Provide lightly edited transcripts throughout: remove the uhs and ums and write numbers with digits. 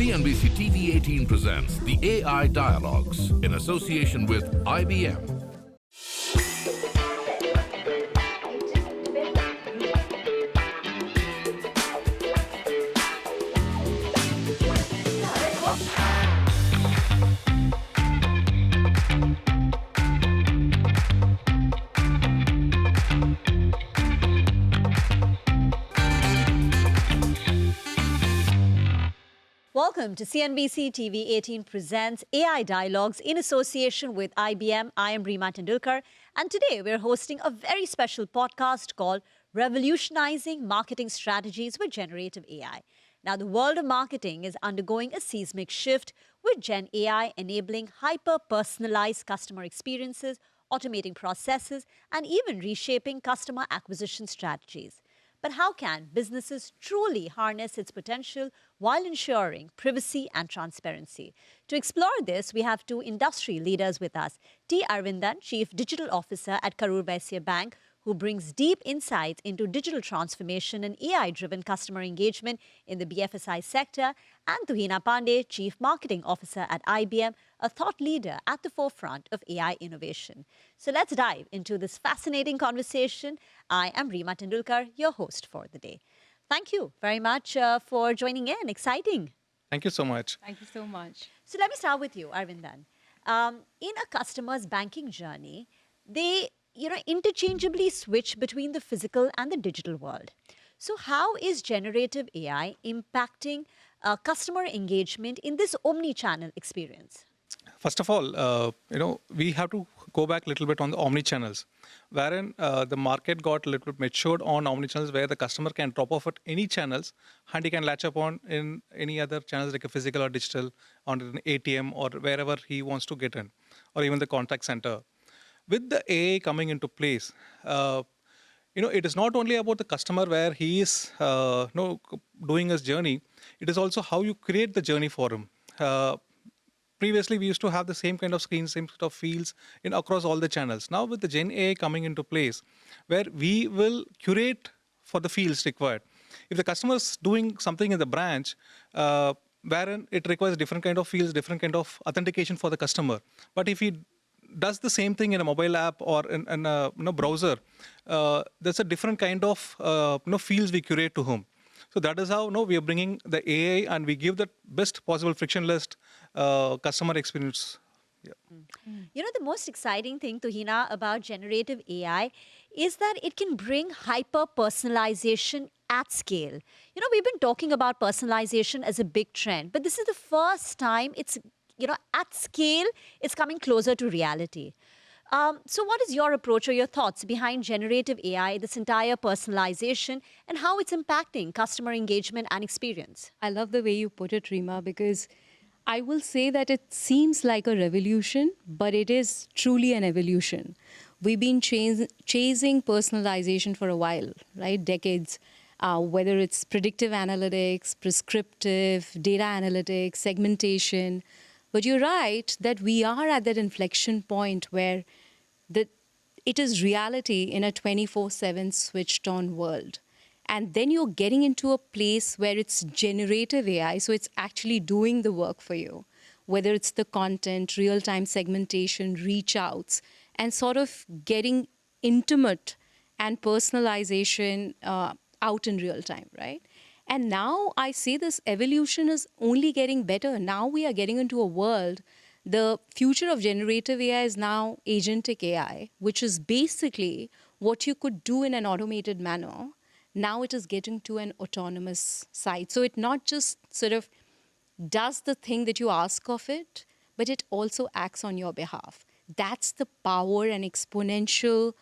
CNBC TV18 presents the AI Dialogues in association with IBM. Welcome to CNBC TV18 presents AI Dialogues in association with IBM. I am Reema Tendulkar, and today we're hosting a very special podcast called Revolutionizing Marketing Strategies with Generative AI. Now, the world of marketing is undergoing a seismic shift with GenAI enabling hyper-personalized customer experiences, automating processes, and even reshaping customer acquisition strategies. But how can businesses truly harness its potential while ensuring privacy and transparency? To explore this, we have two industry leaders with us. T. Arvindan, Chief Digital Officer at Karur Vysya Bank, who brings deep insights into digital transformation and AI-driven customer engagement in the BFSI sector, and Tuhina Pandey, Chief Marketing Officer at IBM, a thought leader at the forefront of AI innovation. So let's dive into this fascinating conversation. I am Reema Tendulkar, your host for the day. Thank you very much for joining in. Exciting. Thank you so much. Thank you so much. So let me start with you, Arvindan. In a customer's banking journey, they interchangeably switch between the physical and the digital world. So how is generative AI impacting customer engagement in this omni-channel experience? First of all, we have to go back a little bit on the omni-channels, wherein the market got a little bit matured on omni-channels where the customer can drop off at any channels and he can latch upon in any other channels like a physical or digital, on an ATM or wherever he wants to get in, or even the contact center. With the AI coming into place, it is not only about the customer where he is doing his journey, it is also how you create the journey for him. Previously, we used to have the same kind of screens, same sort of fields across all the channels. Now with the Gen AI coming into place, where we will curate for the fields required. If the customer is doing something in the branch, wherein it requires different kind of fields, different kind of authentication for the customer. But if he does the same thing in a mobile app or in a browser, there's a different kind of fields we curate to him. So that is how we are bringing the AI and we give the best possible frictionless customer experience. Yeah. The most exciting thing, Tuhina, about generative AI is that it can bring hyper-personalization at scale. We've been talking about personalization as a big trend, but this is the first time it's at scale, it's coming closer to reality. So what is your approach or your thoughts behind generative AI, this entire personalization, and how it's impacting customer engagement and experience? I love the way you put it, Reema, because I will say that it seems like a revolution, but it is truly an evolution. We've been chasing personalization for a while, right? Decades. Whether it's predictive analytics, prescriptive, data analytics, segmentation. But you're right that we are at that inflection point where it is reality in a 24/7 switched on world. And then you're getting into a place where it's generative AI, so it's actually doing the work for you, whether it's the content, real-time segmentation, reach outs, and sort of getting intimate and personalization out in real time, right? And now I see this evolution is only getting better. Now we are getting into a world, the future of generative AI is now agentic AI, which is basically what you could do in an automated manner. Now it is getting to an autonomous side. So it not just sort of does the thing that you ask of it, but it also acts on your behalf. That's the power and exponential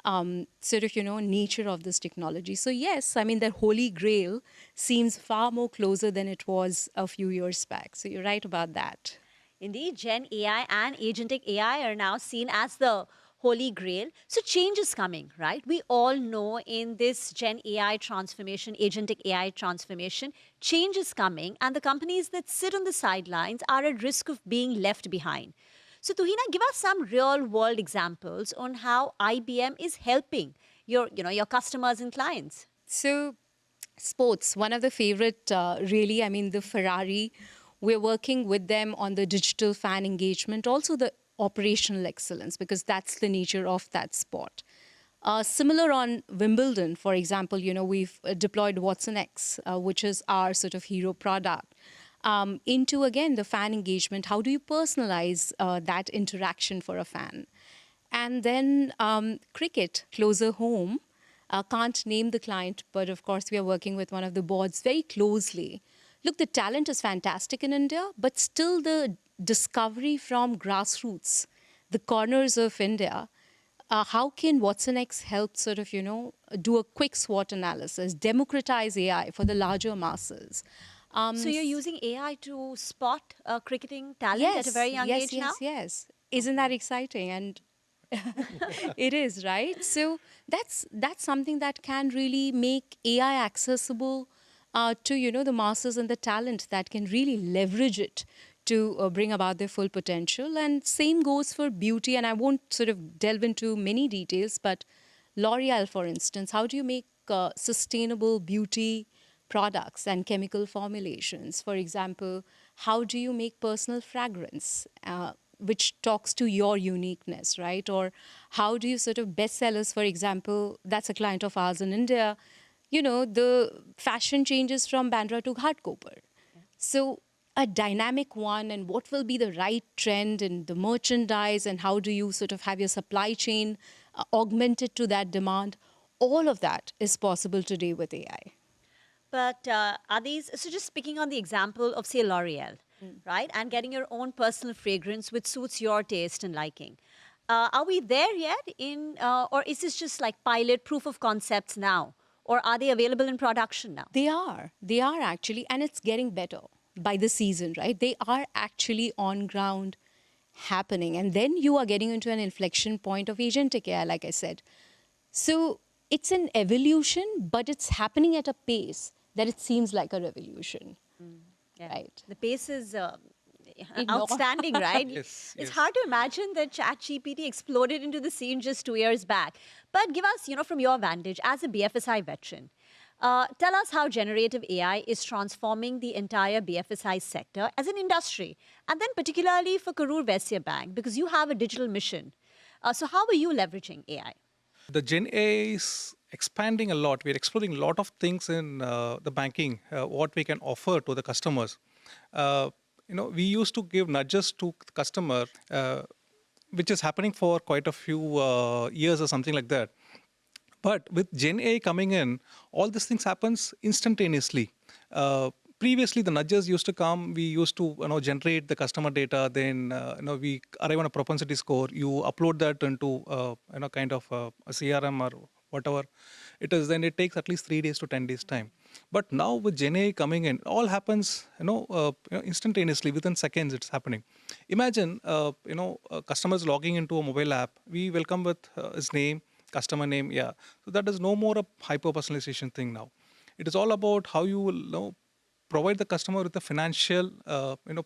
nature of this technology. So yes, I mean, the holy grail seems far more closer than it was a few years back. So you're right about that. Indeed, Gen AI and agentic AI are now seen as the holy grail. So change is coming, right? We all know in this Gen AI transformation, agentic AI transformation, change is coming, and the companies that sit on the sidelines are at risk of being left behind. So Tuhina, give us some real-world examples on how IBM is helping your customers and clients. So sports, one of the favorite, the Ferrari We're working with them on the digital fan engagement, also the operational excellence, because that's the nature of that sport. Similar on Wimbledon, for example, we've deployed Watson X, which is our sort of hero product, into, again, the fan engagement. How do you personalize that interaction for a fan? And then cricket, closer home. Can't name the client, but of course, we are working with one of the boards very closely. Look, the talent is fantastic in India, but still the discovery from grassroots, the corners of India, how can Watson X help sort of, do a quick SWOT analysis, democratize AI for the larger masses? So you're using AI to spot cricketing talent Yes, at a very young yes, age yes, now? yes. Isn't that exciting? And it is, right? So that's something that can really make AI accessible to, the masses and the talent that can really leverage it to bring about their full potential. And same goes for beauty. And I won't sort of delve into many details, but L'Oreal, for instance, how do you make sustainable beauty products and chemical formulations? For example, how do you make personal fragrance, which talks to your uniqueness, right? Or how do you sort of bestsellers, for example, that's a client of ours in India, the fashion changes from Bandra to Ghatkopar. So a dynamic one, and what will be the right trend in the merchandise, and how do you sort of have your supply chain augmented to that demand? All of that is possible today with AI. But are these, so just speaking on the example of, say, L'Oreal, right? And getting your own personal fragrance which suits your taste and liking. Are we there yet or is this just like pilot proof of concepts now? Or are they available in production now? They are actually, and it's getting better by the season, right? They are actually on ground happening. And then you are getting into an inflection point of agentic AI, like I said. So it's an evolution, but it's happening at a pace that it seems like a revolution. Yeah. Right. The pace is Ignore. outstanding, right? Yes, It's yes. hard to imagine that ChatGPT exploded into the scene just 2 years back. But give us, from your vantage as a BFSI veteran, tell us how generative AI is transforming the entire BFSI sector as an industry, and then particularly for Karur Vysya Bank, because you have a digital mission. So how are you leveraging AI? The Gen AI is expanding a lot. We're exploring a lot of things in the banking, what we can offer to the customers. We used to give nudges to the customer, which is happening for quite a few years or something like that. But with Gen AI coming in, all these things happens instantaneously. Previously, the nudges used to come. We used to generate the customer data. Then we arrive on a propensity score. You upload that into kind of a CRM or whatever it is. Then it takes at least 3 days to 10 days time. But now with Gen AI coming in, all happens instantaneously, within seconds. It's happening. Imagine customers logging into a mobile app. We welcome with his name, customer name, yeah. So that is no more a hyper-personalization thing now. It is all about how you will provide the customer with a financial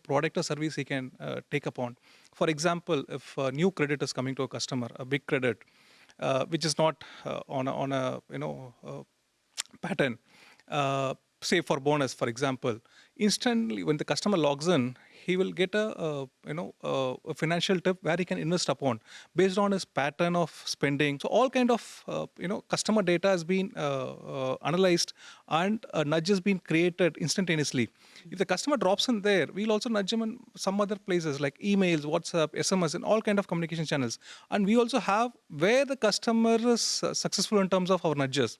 product or service he can take upon. For example, if a new credit is coming to a customer, a big credit, which is not on a pattern, say for bonus, for example, instantly when the customer logs in, he will get a financial tip where he can invest upon based on his pattern of spending. So all kind of customer data has been analyzed, and a nudge has been created instantaneously. If the customer drops in there, we'll also nudge him in some other places like emails, WhatsApp, SMS, and all kind of communication channels. And we also have where the customer is successful in terms of our nudges.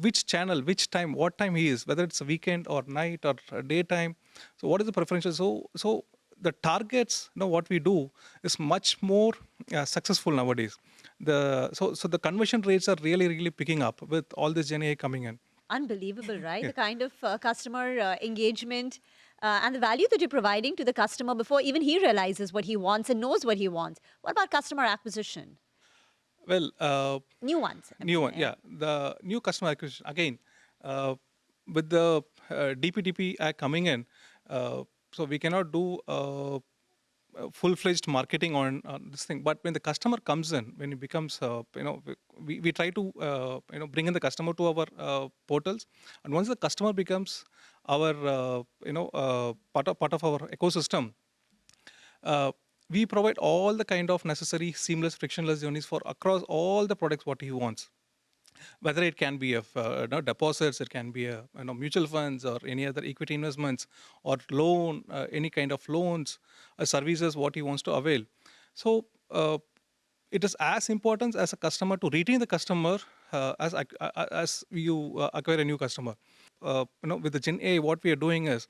Which channel, which time, what time he is, whether it's a weekend or night or daytime. So what is the preferential? So the targets, what we do is much more successful nowadays. So the conversion rates are really, really picking up with all this Gen AI coming in. Unbelievable, right? Yeah. The kind of customer engagement and the value that you're providing to the customer before even he realizes what he wants and knows what he wants. What about customer acquisition? Well, New ones. new one, yeah. The new customer acquisition, again, with the DPDP Act coming in, so we cannot do full-fledged marketing on this thing. But when the customer comes in, when it becomes, we try to, bring in the customer to our portals. And once the customer becomes our, part of our ecosystem, we provide all the kind of necessary seamless, frictionless journeys for across all the products what he wants. Whether it can be deposits, it can be mutual funds or any other equity investments or loan, any kind of loans, services what he wants to avail. So it is as important as a customer to retain the customer as you acquire a new customer. With the GenAI, what we are doing is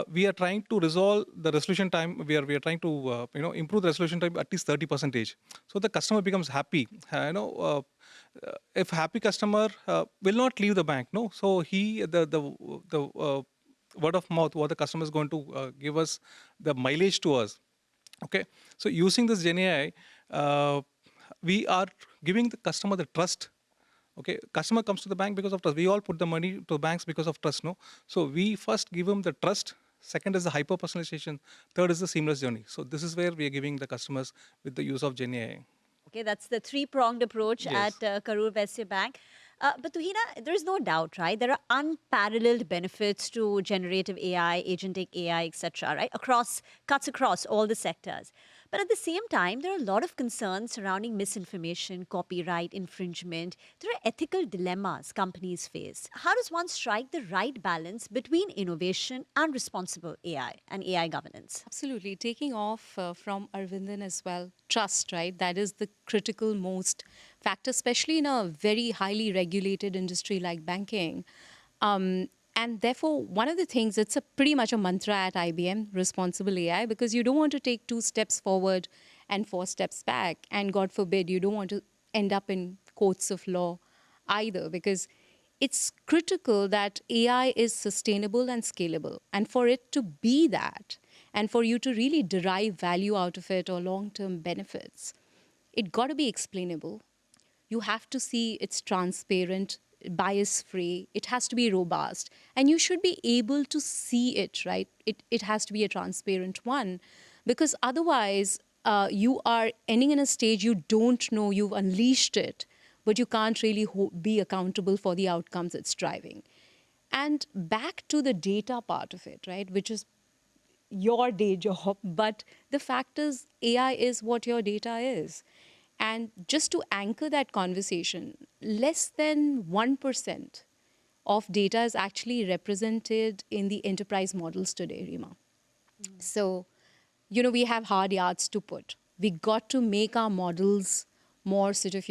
we are trying to resolve the resolution time. We are trying to improve the resolution time at least 30%. So the customer becomes happy. If happy customer will not leave the bank, no. So the word of mouth, what the customer is going to give us the mileage to us. Okay. So using this GenAI, we are giving the customer the trust. Okay, customer comes to the bank because of trust. We all put the money to banks because of trust, no? So we first give them the trust. Second is the hyper-personalization. Third is the seamless journey. So this is where we are giving the customers with the use of GenAI. Okay, that's the three-pronged approach Yes. at Karur Vysya Bank. But Tuhina, there is no doubt, right? There are unparalleled benefits to generative AI, agentic AI, etc., right? Cuts across all the sectors. But at the same time, there are a lot of concerns surrounding misinformation, copyright infringement. There are ethical dilemmas companies face. How does one strike the right balance between innovation and responsible AI and AI governance? Absolutely. Taking off from Arvindan as well, trust, right? That is the critical most factor, especially in a very highly regulated industry like banking. And therefore, one of the things, it's pretty much a mantra at IBM, responsible AI, because you don't want to take 2 steps forward and 4 steps back. And God forbid, you don't want to end up in courts of law either, because it's critical that AI is sustainable and scalable. And for it to be that, and for you to really derive value out of it or long-term benefits, it got to be explainable. You have to see it's transparent, bias-free. It has to be robust. And you should be able to see it, right? It has to be a transparent one. Because otherwise, you are ending in a stage you don't know, you've unleashed it, but you can't really be accountable for the outcomes it's driving. And back to the data part of it, right, which is your day job, but the fact is AI is what your data is. And just to anchor that conversation, less than 1% of data is actually represented in the enterprise models today, Rima. So, we have hard yards to put. We got to make our models more sort of,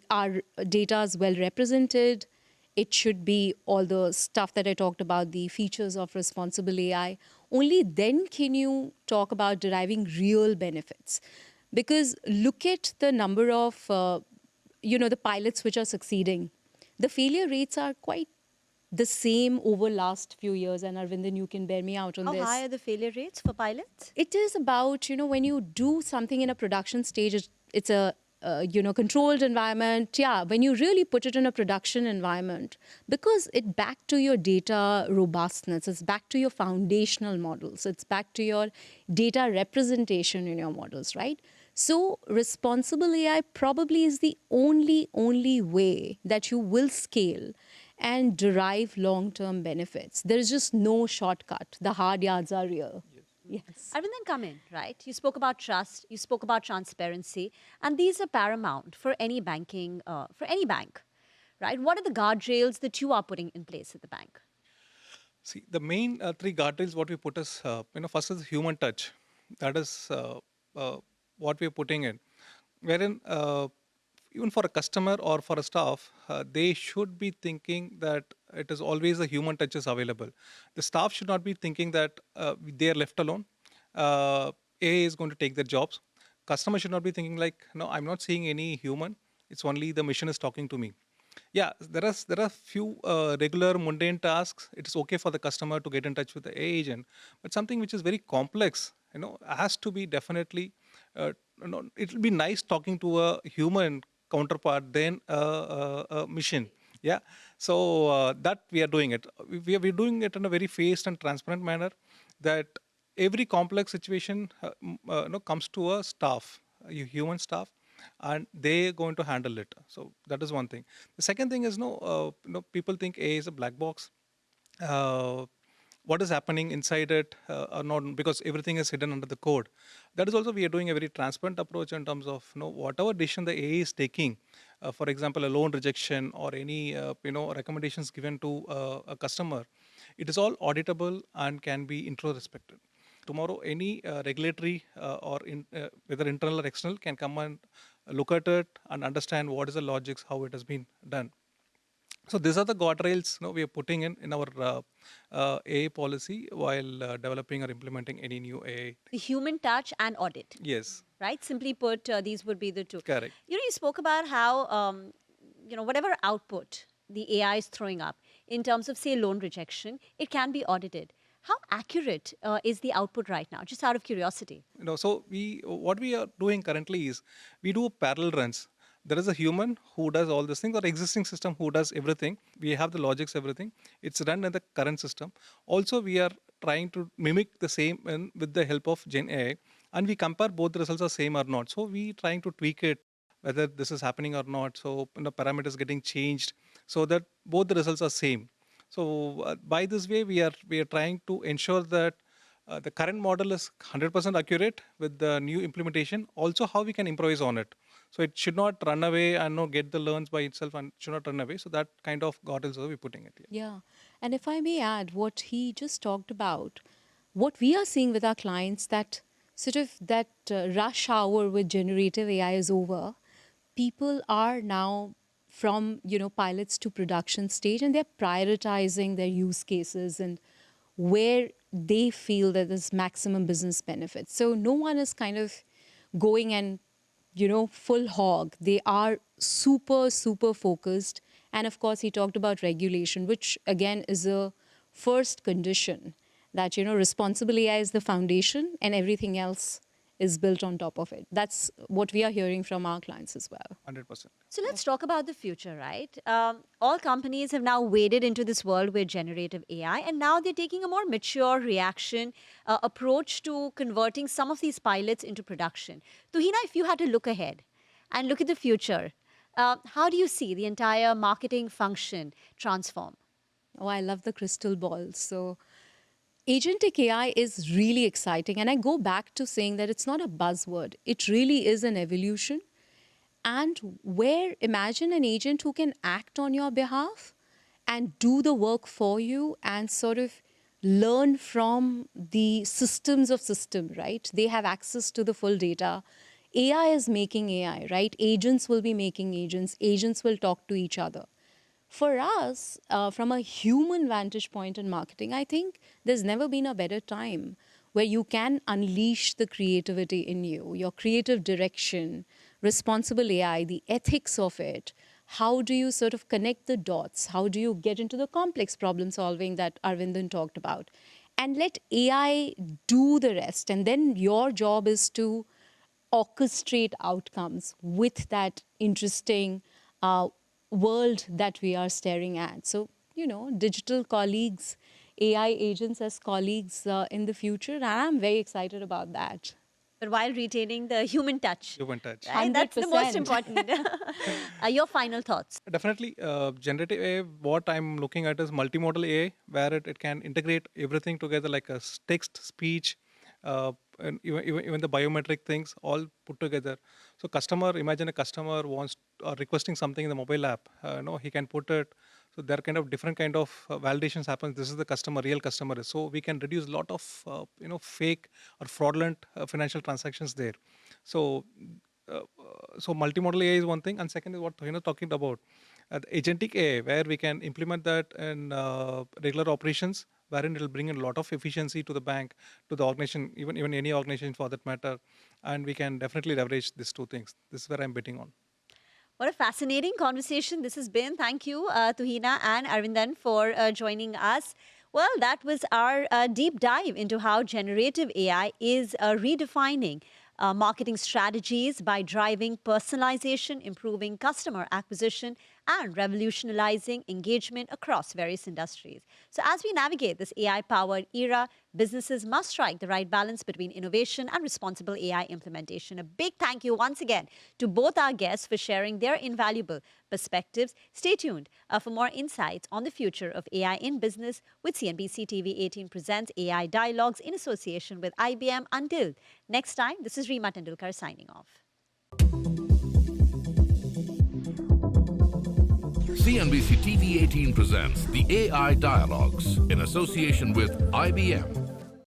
our data is well represented. It should be all the stuff that I talked about, the features of responsible AI. Only then can you talk about deriving real benefits. Because look at the number of, the pilots which are succeeding. The failure rates are quite the same over last few years. And Arvindan, you can bear me out on this. How high are the failure rates for pilots? It is about, when you do something in a production stage, it's a, controlled environment. Yeah, when you really put it in a production environment, because it back to your data robustness, it's back to your foundational models, it's back to your data representation in your models, right? So responsible AI probably is the only way that you will scale and derive long-term benefits. There is just no shortcut. The hard yards are real. Yes. Arvindan, come in, right? You spoke about trust, you spoke about transparency, and these are paramount for any banking, for any bank, right? What are the guardrails that you are putting in place at the bank? See, the main 3 guardrails what we put is, first is human touch. That is what we're putting in. Wherein, even for a customer or for a staff, they should be thinking that it is always a human touch is available. The staff should not be thinking that they are left alone. AI is going to take their jobs. Customer should not be thinking like, no, I'm not seeing any human. It's only the machine is talking to me. Yeah, there are few regular mundane tasks. It is okay for the customer to get in touch with the AI agent, but something which is very complex, has to be definitely. It will be nice talking to a human counterpart than a machine. Yeah, so that we are doing it. We're doing it in a very phased and transparent manner. That every complex situation comes to a staff, a human staff, and they're going to handle it. So that is one thing. The second thing is, people think AI is a black box. Uh, what is happening inside it or not, because everything is hidden under the code. That is also, we are doing a very transparent approach in terms of whatever decision the AI is taking. For example, a loan rejection or any recommendations given to a customer, it is all auditable and can be introspected. Tomorrow, any regulatory whether internal or external, can come and look at it and understand what is the logics, how it has been done. So these are the guardrails we are putting in our AI policy while developing or implementing any new AI. The human touch and audit. Yes. Right? Simply put, these would be the two. Correct. You spoke about how, whatever output the AI is throwing up in terms of, say, loan rejection, it can be audited. How accurate is the output right now? Just out of curiosity. So what we are doing currently is we do parallel runs. There is a human who does all these things, or existing system who does everything. We have the logics, everything. It's run in the current system. Also, we are trying to mimic the same with the help of GenAI, and we compare both the results are same or not. So we trying to tweak it, whether this is happening or not. So parameters getting changed so that both the results are same. So by this way, we are trying to ensure that the current model is 100% accurate with the new implementation. Also, how we can improvise on it. So it should not run away and get the learns by itself, and should not run away. So that kind of guardrails are we putting it here. Yeah. And if I may add what he just talked about, what we are seeing with our clients, that sort of that rush hour with generative AI is over. People are now from, pilots to production stage, and they're prioritizing their use cases and where they feel that there's maximum business benefit. So no one is kind of going and full hog. They are super, super focused. And of course, he talked about regulation, which again is a first condition that, responsible AI is the foundation and everything else is built on top of it. That's what we are hearing from our clients as well. 100%. So let's talk about the future, right? All companies have now waded into this world with generative AI, and now they're taking a more mature reaction approach to converting some of these pilots into production. Tuhina, if you had to look ahead and look at the future, how do you see the entire marketing function transform? Oh, I love the crystal ball. So agentic AI is really exciting. And I go back to saying that it's not a buzzword. It really is an evolution. And where imagine an agent who can act on your behalf and do the work for you and sort of learn from the systems of system, right? They have access to the full data. AI is making AI, right? Agents will be making agents. Agents will talk to each other. For us, from a human vantage point in marketing, I think there's never been a better time where you can unleash the creativity in you, your creative direction, responsible AI, the ethics of it. How do you sort of connect the dots? How do you get into the complex problem solving that Arvindan talked about? And let AI do the rest. And then your job is to orchestrate outcomes with that interesting world that we are staring at. So, digital colleagues, AI agents as colleagues in the future, and I'm very excited about that. But while retaining the human touch. Human touch. Right? That's the most 100%. important. Your final thoughts. Definitely, generative AI, what I'm looking at is multimodal AI, where it can integrate everything together like a text, speech, and even the biometric things all put together. So imagine a customer wants requesting something in the mobile app. He can put it. So there are kind of different kind of validations happen. This is the customer, real customer. So we can reduce a lot of fake or fraudulent financial transactions there. So multimodal AI is one thing, and second is what talking about the agentic AI, where we can implement that in regular operations, wherein it will bring in a lot of efficiency to the bank, to the organization, even any organization for that matter, and we can definitely leverage these two things. This is where I'm betting on. What a fascinating conversation this has been. Thank you, Tuhina and Arvindan, for joining us. Well, that was our deep dive into how generative AI is redefining marketing strategies by driving personalization, improving customer acquisition, and revolutionizing engagement across various industries. So as we navigate this AI-powered era, businesses must strike the right balance between innovation and responsible AI implementation. A big thank you once again to both our guests for sharing their invaluable perspectives. Stay tuned for more insights on the future of AI in business with CNBC TV18 presents AI Dialogues in association with IBM. Until next time, this is Reema Tendulkar signing off. CNBC TV18 presents the AI Dialogues in association with IBM.